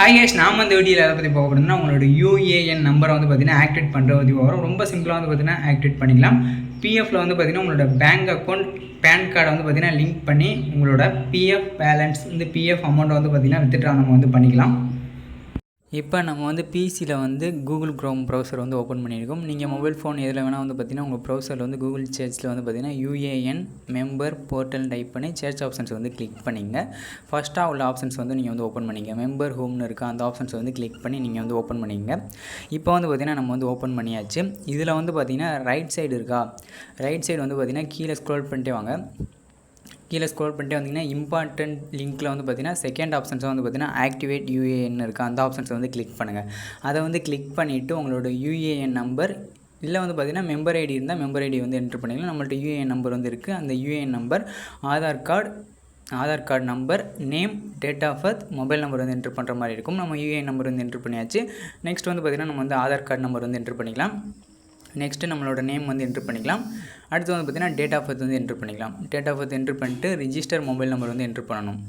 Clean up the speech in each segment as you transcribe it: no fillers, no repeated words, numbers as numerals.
Hi guys, நாம் இந்த வீடியோவில் எதை பற்றி பார்க்க போகிறோம்னா உங்களோட யூஏஎன் நம்பரை வந்து பார்த்தீங்கன்னா ஆக்டிவேட் பண்ணுற பற்றி வரும். ரொம்ப சிம்பிளாக வந்து பார்த்தீங்கன்னா ஆக்டிவேட் பண்ணிக்கலாம். பிஎஃப்ல வந்து பார்த்தீங்கன்னா உங்களோட பேங்க் அக்கௌண்ட் பேன் கார்டை வந்து பார்த்தீங்கன்னா லிங்க் பண்ணி உங்களோட பிஎஃப் பேலன்ஸ் இந்த பிஎஃப் அமௌண்ட்டை வந்து பார்த்தீங்கன்னா வித்ட்ரா நம்ம வந்து பண்ணிக்கலாம். இப்போ நம்ம வந்து பிசியில் வந்து கூகுள் க்ரோம் ப்ரௌசர் வந்து ஓப்பன் பண்ணியிருக்கோம். நீங்கள் மொபைல் ஃபோன் எதில் வேணால் வந்து பார்த்தீங்கன்னா உங்கள் ப்ரௌசரில் வந்து கூகுள் சர்ச்சில் வந்து பார்த்தீங்கன்னா யூஏஎன் மெம்பர் போர்ட்டல் டைப் பண்ணி சர்ச் ஆப்ஷன்ஸ் வந்து கிளிக் பண்ணிங்க. ஃபஸ்ட்டாக உள்ள ஆப்ஷன்ஸ் வந்து நீங்கள் வந்து ஓப்பன் பண்ணிங்க. மெம்பர் ஹோம்னு இருக்கா அந்த ஆப்ஷன்ஸ் வந்து கிளிக் பண்ணி நீங்கள் வந்து ஓப்பன் பண்ணிங்க. இப்போ வந்து பார்த்திங்கன்னா நம்ம வந்து ஓப்பன் பண்ணியாச்சு. இதில் வந்து பார்த்திங்கன்னா ரைட் சைடு இருக்கா, ரைட் சைடு வந்து பார்த்திங்கன்னா கீழே ஸ்க்ரோல் பண்ணிட்டே வாங்க. கீழே ஸ்க்ரோல் பண்ணிட்டு வந்தீங்கன்னா இம்பார்ட்டன்ட் லிங்க்கில் வந்து பார்த்தீங்கன்னா செகண்ட் ஆப்ஷன்ஸை வந்து பார்த்தீங்கன்னா ஆக்டிவேட் யூஏஎன் இருக்குது அந்த ஆப்ஷன்ஸை வந்து கிளிக் பண்ணுங்கள். அதை வந்து கிளிக் பண்ணிவிட்டு உங்களோட யூஏஎன் நம்பர் இல்லை வந்து பார்த்திங்கன்னா மெம்பர் ஐடி இருந்தால் மெம்பர் ஐடி வந்து என்ட்ரு பண்ணிக்கலாம். நம்மள்ட்ட யூஏஎன் நம்பர் வந்து இருக்குது. அந்த UAN number Aadhaar card number, name, date of birth, mobile number வந்து என்ட்ரு பண்ணுற மாதிரி இருக்கும். நம்ம யூஏஎன் நம்பர் வந்து என்ட்ரு பண்ணியாச்சு. நெக்ஸ்ட் வந்து பார்த்திங்கன்னா நம்ம வந்து ஆதார் கார்டு நம்பர் வந்து என்ட்ரு பண்ணிக்கலாம். நெக்ஸ்ட்டு நம்மளோட நேம் வந்து என்ட்ரு பண்ணிக்கலாம். அடுத்து வந்து பார்த்திங்கன்னா டேட் ஆஃப் பர்த் வந்து என்ட்ரு பண்ணிக்கலாம். டேட் ஆஃப் பர்த் என்ட்ரு பண்ணிட்டு ரிஜிஸ்டர் மொபைல் நம்பர் வந்து என்ட்ரு பண்ணணும்.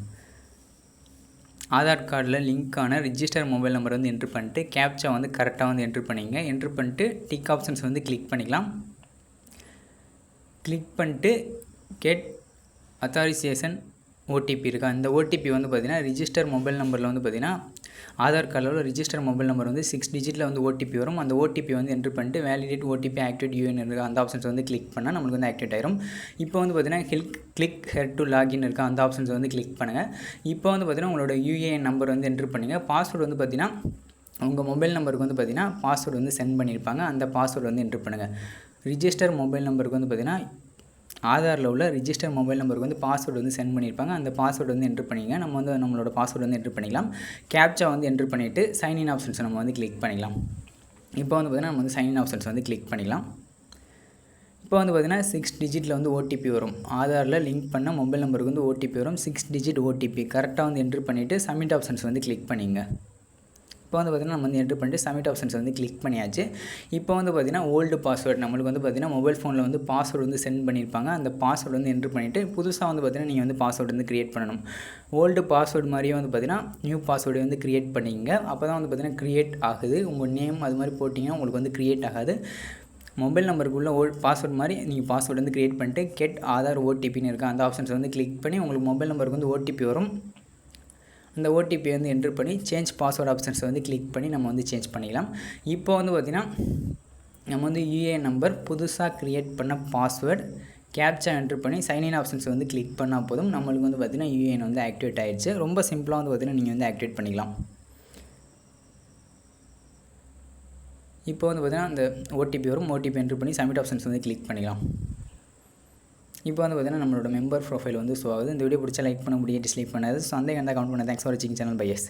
ஆதார் கார்டில் லிங்க்கான ரிஜிஸ்டர் மொபைல் நம்பர் வந்து என்ட்ரு பண்ணிட்டு கேப்சா வந்து கரெக்டாக வந்து என்ட்ரு பண்ணிங்க. என்ட்ரு பண்ணிட்டு டிக் ஆப்ஷன்ஸ் வந்து கிளிக் பண்ணிக்கலாம். கிளிக் பண்ணிட்டு கெட் அத்தாரிசேஷன் ஓடிபி இருக்கா, அந்த ஓடிபி வந்து பார்த்திங்கன்னா ரிஜிஸ்டர் மொபைல் நம்பரில் வந்து பார்த்திங்கன்னா ஆதார் கார்டில் ரிஜிஸ்டர் மொபைல் நம்பர் வந்து 6 டிஜிட்டில் வந்து ஓடிபி வரும். அந்த ஓடிபி வந்து என்ட்ரு பண்ணிட்டு வேலிடேட் ஓடிபி ஆக்டிவேட் யூஏஎன் இருக்கா அந்த ஆப்ஷன்ஸ் வந்து கிளிக் பண்ணால் நம்மளுக்கு வந்து ஆக்டிவேட் ஆயிரும். இப்போ வந்து பார்த்திங்கன்னா கிளிக் ஹெட் டு லாகின் இருக்கா அந்த ஆப்ஷன்ஸ் வந்து கிளிக் பண்ணுங்கள். இப்போ வந்து பார்த்திங்கன்னா உங்களோட யூஏஎன் நம்பர் வந்து என்ட்ரு பண்ணுங்கள். பாஸ்வேர்டு வந்து பார்த்திங்கன்னா உங்கள் மொபைல் நம்பருக்கு வந்து பார்த்திங்கன்னா பாஸ்வேர்டு வந்து சென்ட் பண்ணியிருப்பாங்க. அந்த பாஸ்வேர்டு வந்து என்ட்ரு பண்ணுங்கள். ரிஜிஸ்டர் மொபைல் நம்பருக்கு வந்து பார்த்திங்கன்னா ஆதாரில் உள்ள ரிஜிஸ்டர் மொபைல் நம்பருக்கு வந்து பாஸ்வேர்டு வந்து சென்ட் பண்ணியிருப்பாங்க. அந்த பாஸ்வேர்டு வந்து என்ட்ரு பண்ணிங்க. நம்ம வந்து நம்மளோட பாஸ்வேர்டு வந்து என்ட்ரு பண்ணிக்கலாம். கேப்சா வந்து என்ட்ரு பண்ணிவிட்டு சைன்இன் ஆப்ஷன்ஸ் நம்ம வந்து கிளிக் பண்ணிக்கலாம். இப்போ வந்து பார்த்திங்கன்னா நம்ம வந்து சைன்இன் ஆப்ஷன்ஸ் வந்து கிளிக் பண்ணிக்கலாம். இப்போ வந்து பார்த்திங்கன்னா 6 டிஜிட்டில் வந்து ஓடிபி வரும். ஆதாரில் லிங்க் பண்ண மொபைல் நம்பருக்கு வந்து ஓடிபி வரும். 6 டிஜிட் ஓடிபி கரெக்டாக வந்து என்ட்ரு பண்ணிவிட்டு சப்மிட் ஆப்ஷன்ஸ் வந்து கிளிக் பண்ணிங்க. இப்போ வந்து பார்த்திங்கன்னா நம்ம வந்து என்ட்ரு பண்ணிட்டு சப்மிட் ஆப்ஷன்ஸ் வந்து கிளிக் பண்ணியாச்சு. இப்போ வந்து பார்த்திங்கன்னா ஓல்டு பாஸ்வேர்டு நம்மளுக்கு வந்து பார்த்திங்கன்னா மொபைல் ஃபோனில் வந்து பாஸ்வேர்டு வந்து சென்ட் பண்ணியிருப்பாங்க. அந்த பாஸ்வேர்டு வந்து என்ட்ரு பண்ணிவிட்டு புதுசாக வந்து பார்த்திங்கன்னா நீங்கள் வந்து பாஸ்வேர்டு வந்து க்ரியேட் பண்ணணும். ஓல்டு பாஸ்வேர்டு மாதிரியே வந்து பார்த்திங்கன்னா நியூ பாஸ்வேர்டு வந்து க்ரியேட் பண்ணிங்க. அப்போ தான் வந்து பார்த்திங்கன்னா க்ரியேட் ஆகுது. உங்கள் நேம் அது மாதிரி போட்டிங்கன்னா உங்களுக்கு வந்து க்ரியேட் ஆகாது. மொபைல் நம்பருக்குள்ள பாஸ்வேர்டு மாதிரி நீங்கள் பாஸ்வேர்டு வந்து க்ரியேட் பண்ணிட்டு கெட் ஆதார் ஓடிபின்னு இருக்கா அந்த ஆப்ஷன்ஸ் வந்து கிளிக் பண்ணி உங்களுக்கு மொபைல் நம்பருக்கு வந்து ஓடிபி வரும். அந்த ஓடிபி வந்து என்ட்ரு பண்ணி சேஞ்ச் பாஸ்வேர்டு ஆப்ஷன்ஸை வந்து கிளிக் பண்ணி நம்ம வந்து சேஞ்ச் பண்ணிக்கலாம். இப்போ வந்து பார்த்திங்கன்னா நம்ம வந்து யூஏஎன் நம்பர் புதுசாக க்ரியேட் பண்ண பாஸ்வேர்டு கேப்சா என்ட்ரு பண்ணி சைன்இன் ஆப்ஷன்ஸ் வந்து கிளிக் பண்ணால் போதும். நம்மளுக்கு வந்து பார்த்திங்கன்னா யூஏஎன் வந்து ஆக்டிவேட் ஆகிடுச்சு. ரொம்ப சிம்பிளாக வந்து பார்த்திங்கன்னா நீங்கள் வந்து ஆக்டிவேட் பண்ணிக்கலாம். இப்போ வந்து பார்த்திங்கன்னா அந்த ஓடிபி வரும். ஓடிபி என்ட்ரு பண்ணி சப்மிட் ஆப்ஷன்ஸ் வந்து கிளிக் பண்ணிக்கலாம். இப்போ வந்து பார்த்திங்கன்னா நம்மளோட மெம்பர் ப்ரொஃபைல் வந்து ஷோ ஆகுது. இந்த வீடியோ பிடிச்சா லைக் பண்ண முடியும், டிஸ்லைக் பண்ணாது. ஸோ அந்த கமெண்ட் பண்ண தேங்க்ஸ் ஃபார் வாட்சிங் சேனல் பை எஸ்.